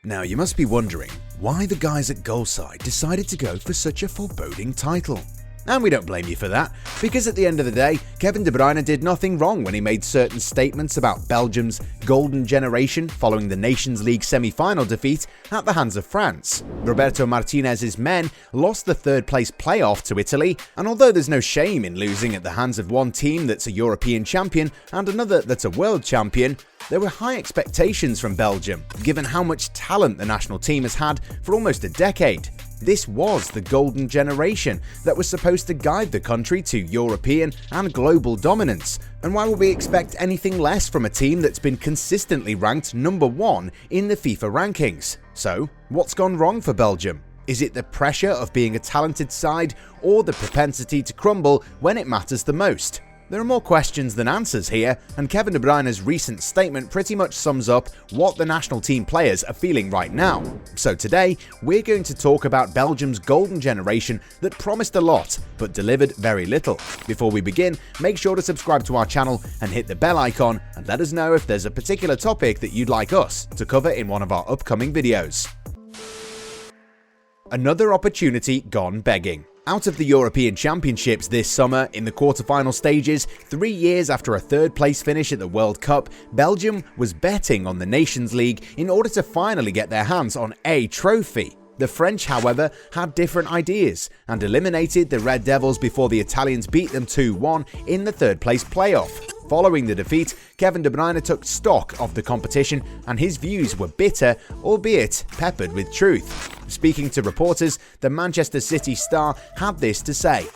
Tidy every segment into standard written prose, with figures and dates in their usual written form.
Now you must be wondering why the guys at Goalside decided to go for such a foreboding title. And we don't blame you for that, because at the end of the day, Kevin De Bruyne did nothing wrong when he made certain statements about Belgium's golden generation following the Nations League semi-final defeat at the hands of France. Roberto Martinez's men lost the third-place playoff to Italy, and although there's no shame in losing at the hands of one team that's a European champion and another that's a world champion, there were high expectations from Belgium, given how much talent the national team has had for almost a decade. This was the golden generation that was supposed to guide the country to European and global dominance, and why would we expect anything less from a team that's been consistently ranked number 1 in the FIFA rankings? So, what's gone wrong for Belgium? Is it the pressure of being a talented side, or the propensity to crumble when it matters the most? There are more questions than answers here, and Kevin De Bruyne's recent statement pretty much sums up what the national team players are feeling right now. So today, we're going to talk about Belgium's golden generation that promised a lot, but delivered very little. Before we begin, make sure to subscribe to our channel and hit the bell icon, and let us know if there's a particular topic that you'd like us to cover in one of our upcoming videos. Another opportunity gone begging. Out of the European Championships this summer, in the quarter-final stages, 3 years after a third-place finish at the World Cup, Belgium was betting on the Nations League in order to finally get their hands on a trophy. The French, however, had different ideas and eliminated the Red Devils before the Italians beat them 2-1 in the third-place playoff. Following the defeat, Kevin De Bruyne took stock of the competition, and his views were bitter, albeit peppered with truth. Speaking to reporters, the Manchester City star had this to say: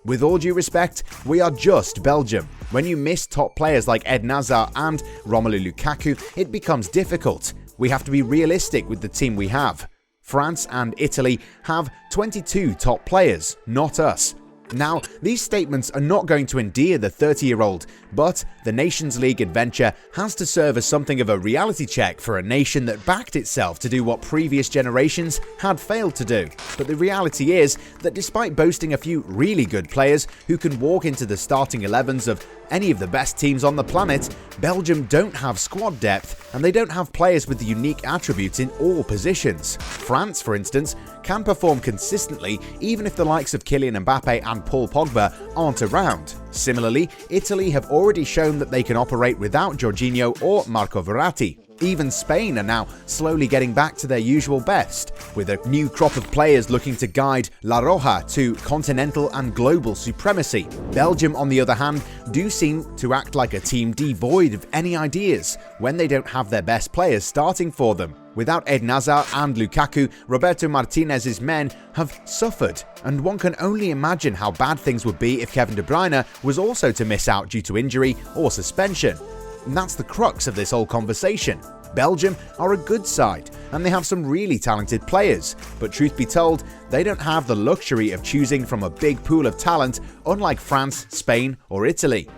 "With all due respect, we are just Belgium. When you miss top players like Eden Hazard and Romelu Lukaku, it becomes difficult. We have to be realistic with the team we have. France and Italy have 22 top players, not us." Now, these statements are not going to endear the 30-year-old, but the Nations League adventure has to serve as something of a reality check for a nation that backed itself to do what previous generations had failed to do. But the reality is that despite boasting a few really good players who can walk into the starting 11s of any of the best teams on the planet, Belgium don't have squad depth, and they don't have players with the unique attributes in all positions. France, for instance, can perform consistently even if the likes of Kylian Mbappe and Paul Pogba aren't around. Similarly, Italy have already shown that they can operate without Jorginho or Marco Verratti. Even Spain are now slowly getting back to their usual best, with a new crop of players looking to guide La Roja to continental and global supremacy. Belgium, on the other hand, do seem to act like a team devoid of any ideas when they don't have their best players starting for them. Without Eden Hazard and Lukaku, Roberto Martinez's men have suffered, and one can only imagine how bad things would be if Kevin De Bruyne was also to miss out due to injury or suspension. And that's the crux of this whole conversation. Belgium are a good side, and they have some really talented players, but truth be told, they don't have the luxury of choosing from a big pool of talent, unlike France, Spain or Italy.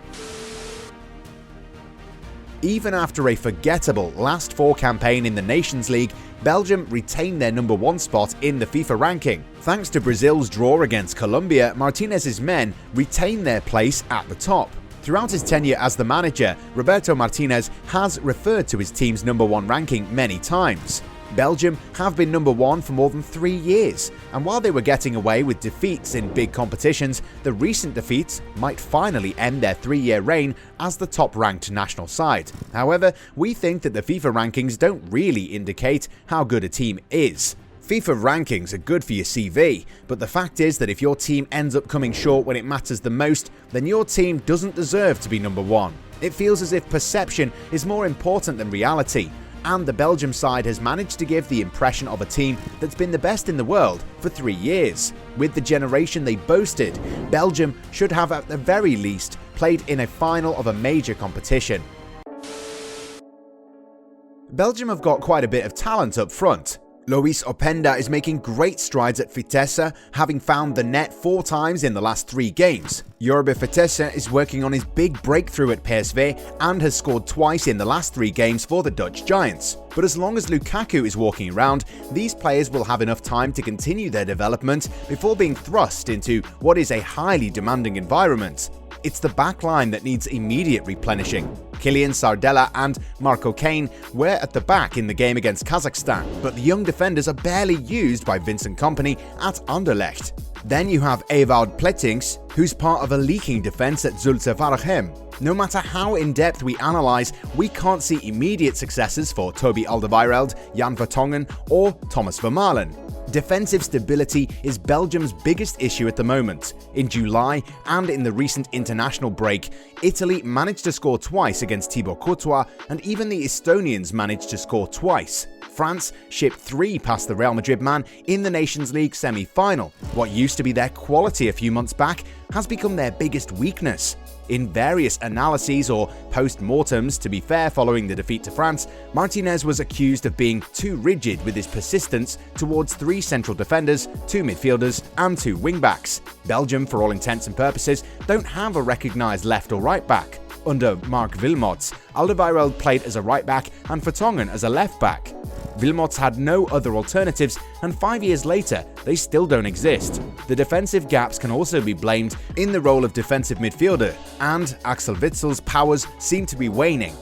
Even after a forgettable last 4 campaign in the Nations League, Belgium retained their number 1 spot in the FIFA ranking. Thanks to Brazil's draw against Colombia, Martinez's men retained their place at the top. Throughout his tenure as the manager, Roberto Martinez has referred to his team's number 1 ranking many times. Belgium have been number 1 for more than 3 years, and while they were getting away with defeats in big competitions, the recent defeats might finally end their 3-year reign as the top-ranked national side. However, we think that the FIFA rankings don't really indicate how good a team is. FIFA rankings are good for your CV, but the fact is that if your team ends up coming short when it matters the most, then your team doesn't deserve to be number 1. It feels as if perception is more important than reality, and the Belgium side has managed to give the impression of a team that's been the best in the world for 3 years. With the generation they boasted, Belgium should have at the very least played in a final of a major competition. Belgium have got quite a bit of talent up front. Loïs Openda is making great strides at Vitesse, having found the net 4 times in the last 3 games. Jurbe Vitesse is working on his big breakthrough at PSV and has scored twice in the last 3 games for the Dutch Giants. But as long as Lukaku is walking around, these players will have enough time to continue their development before being thrust into what is a highly demanding environment. It's the backline that needs immediate replenishing. Kylian Sardella and Marco Kane were at the back in the game against Kazakhstan, but the young defenders are barely used by Vincent Kompany at Anderlecht. Then you have Ewout Plettings, who's part of a leaking defense at Zulte Waregem. No matter how in-depth we analyze, we can't see immediate successes for Toby Alderweireld, Jan Vertonghen, or Thomas Vermaelen. Defensive stability is Belgium's biggest issue at the moment. In July and in the recent international break, Italy managed to score twice against Thibaut Courtois, and even the Estonians managed to score twice. France shipped 3 past the Real Madrid man in the Nations League semi-final. What used to be their quality a few months back has become their biggest weakness. In various analyses or post-mortems, to be fair, following the defeat to France, Martinez was accused of being too rigid with his persistence towards 3 central defenders, 2 midfielders and 2 wingbacks. Belgium, for all intents and purposes, don't have a recognised left or right back. Under Mark Wilmots, Alderweireld played as a right back and Vertonghen as a left back. Wilmots had no other alternatives, and 5 years later, they still don't exist. The defensive gaps can also be blamed in the role of defensive midfielder, and Axel Witsel's powers seem to be waning.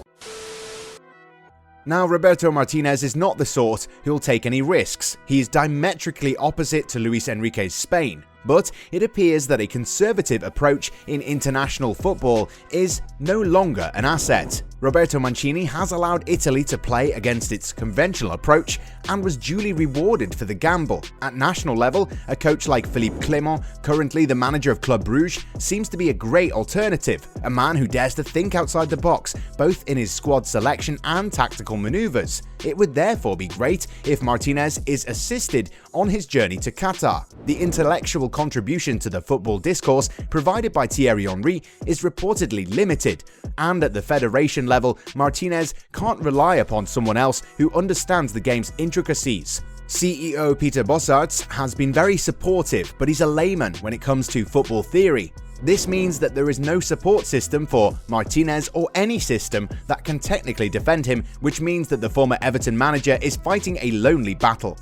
Now, Roberto Martinez is not the sort who'll take any risks. He is diametrically opposite to Luis Enrique's Spain. But it appears that a conservative approach in international football is no longer an asset. Roberto Mancini has allowed Italy to play against its conventional approach and was duly rewarded for the gamble. At national level, a coach like Philippe Clement, currently the manager of Club Brugge, seems to be a great alternative, a man who dares to think outside the box, both in his squad selection and tactical maneuvers. It would therefore be great if Martinez is assisted on his journey to Qatar. The intellectual contribution to the football discourse provided by Thierry Henry is reportedly limited, and at the federation level, Martinez can't rely upon someone else who understands the game's intricacies. CEO Peter Boszardt has been very supportive, but he's a layman when it comes to football theory. This means that there is no support system for Martinez or any system that can technically defend him, which means that the former Everton manager is fighting a lonely battle.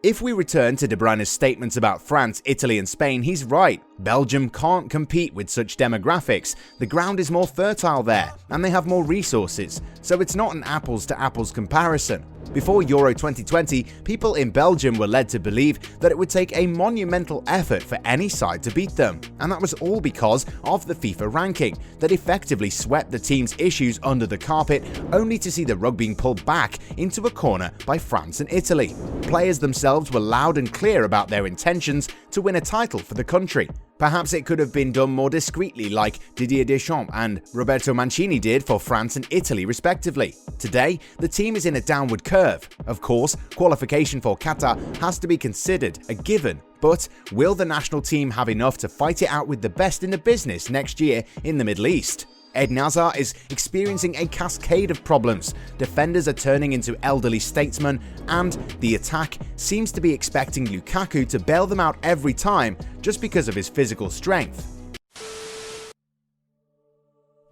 If we return to De Bruyne's statements about France, Italy and Spain, he's right. Belgium can't compete with such demographics. The ground is more fertile there, and they have more resources, so it's not an apples-to-apples comparison. Before Euro 2020, people in Belgium were led to believe that it would take a monumental effort for any side to beat them, and that was all because of the FIFA ranking that effectively swept the team's issues under the carpet, only to see the rug being pulled back into a corner by France and Italy. Players themselves were loud and clear about their intentions to win a title for the country. Perhaps it could have been done more discreetly, like Didier Deschamps and Roberto Mancini did for France and Italy respectively. Today, the team is in a downward curve. Of course, qualification for Qatar has to be considered a given, but will the national team have enough to fight it out with the best in the business next year in the Middle East? Eden Hazard is experiencing a cascade of problems. Defenders are turning into elderly statesmen, and the attack seems to be expecting Lukaku to bail them out every time just because of his physical strength.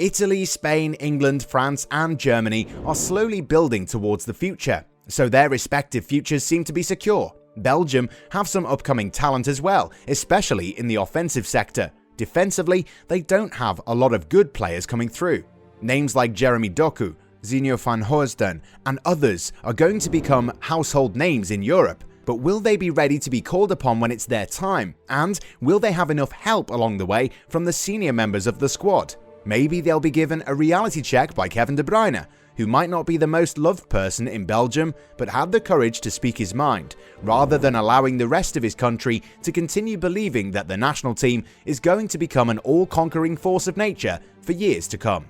Italy, Spain, England, France and Germany are slowly building towards the future, so their respective futures seem to be secure. Belgium have some upcoming talent as well, especially in the offensive sector. Defensively, they don't have a lot of good players coming through. Names like Jeremy Doku, Zinho van Horsden and others are going to become household names in Europe, but will they be ready to be called upon when it's their time? And will they have enough help along the way from the senior members of the squad? Maybe they'll be given a reality check by Kevin De Bruyne, who might not be the most loved person in Belgium, but had the courage to speak his mind, rather than allowing the rest of his country to continue believing that the national team is going to become an all-conquering force of nature for years to come.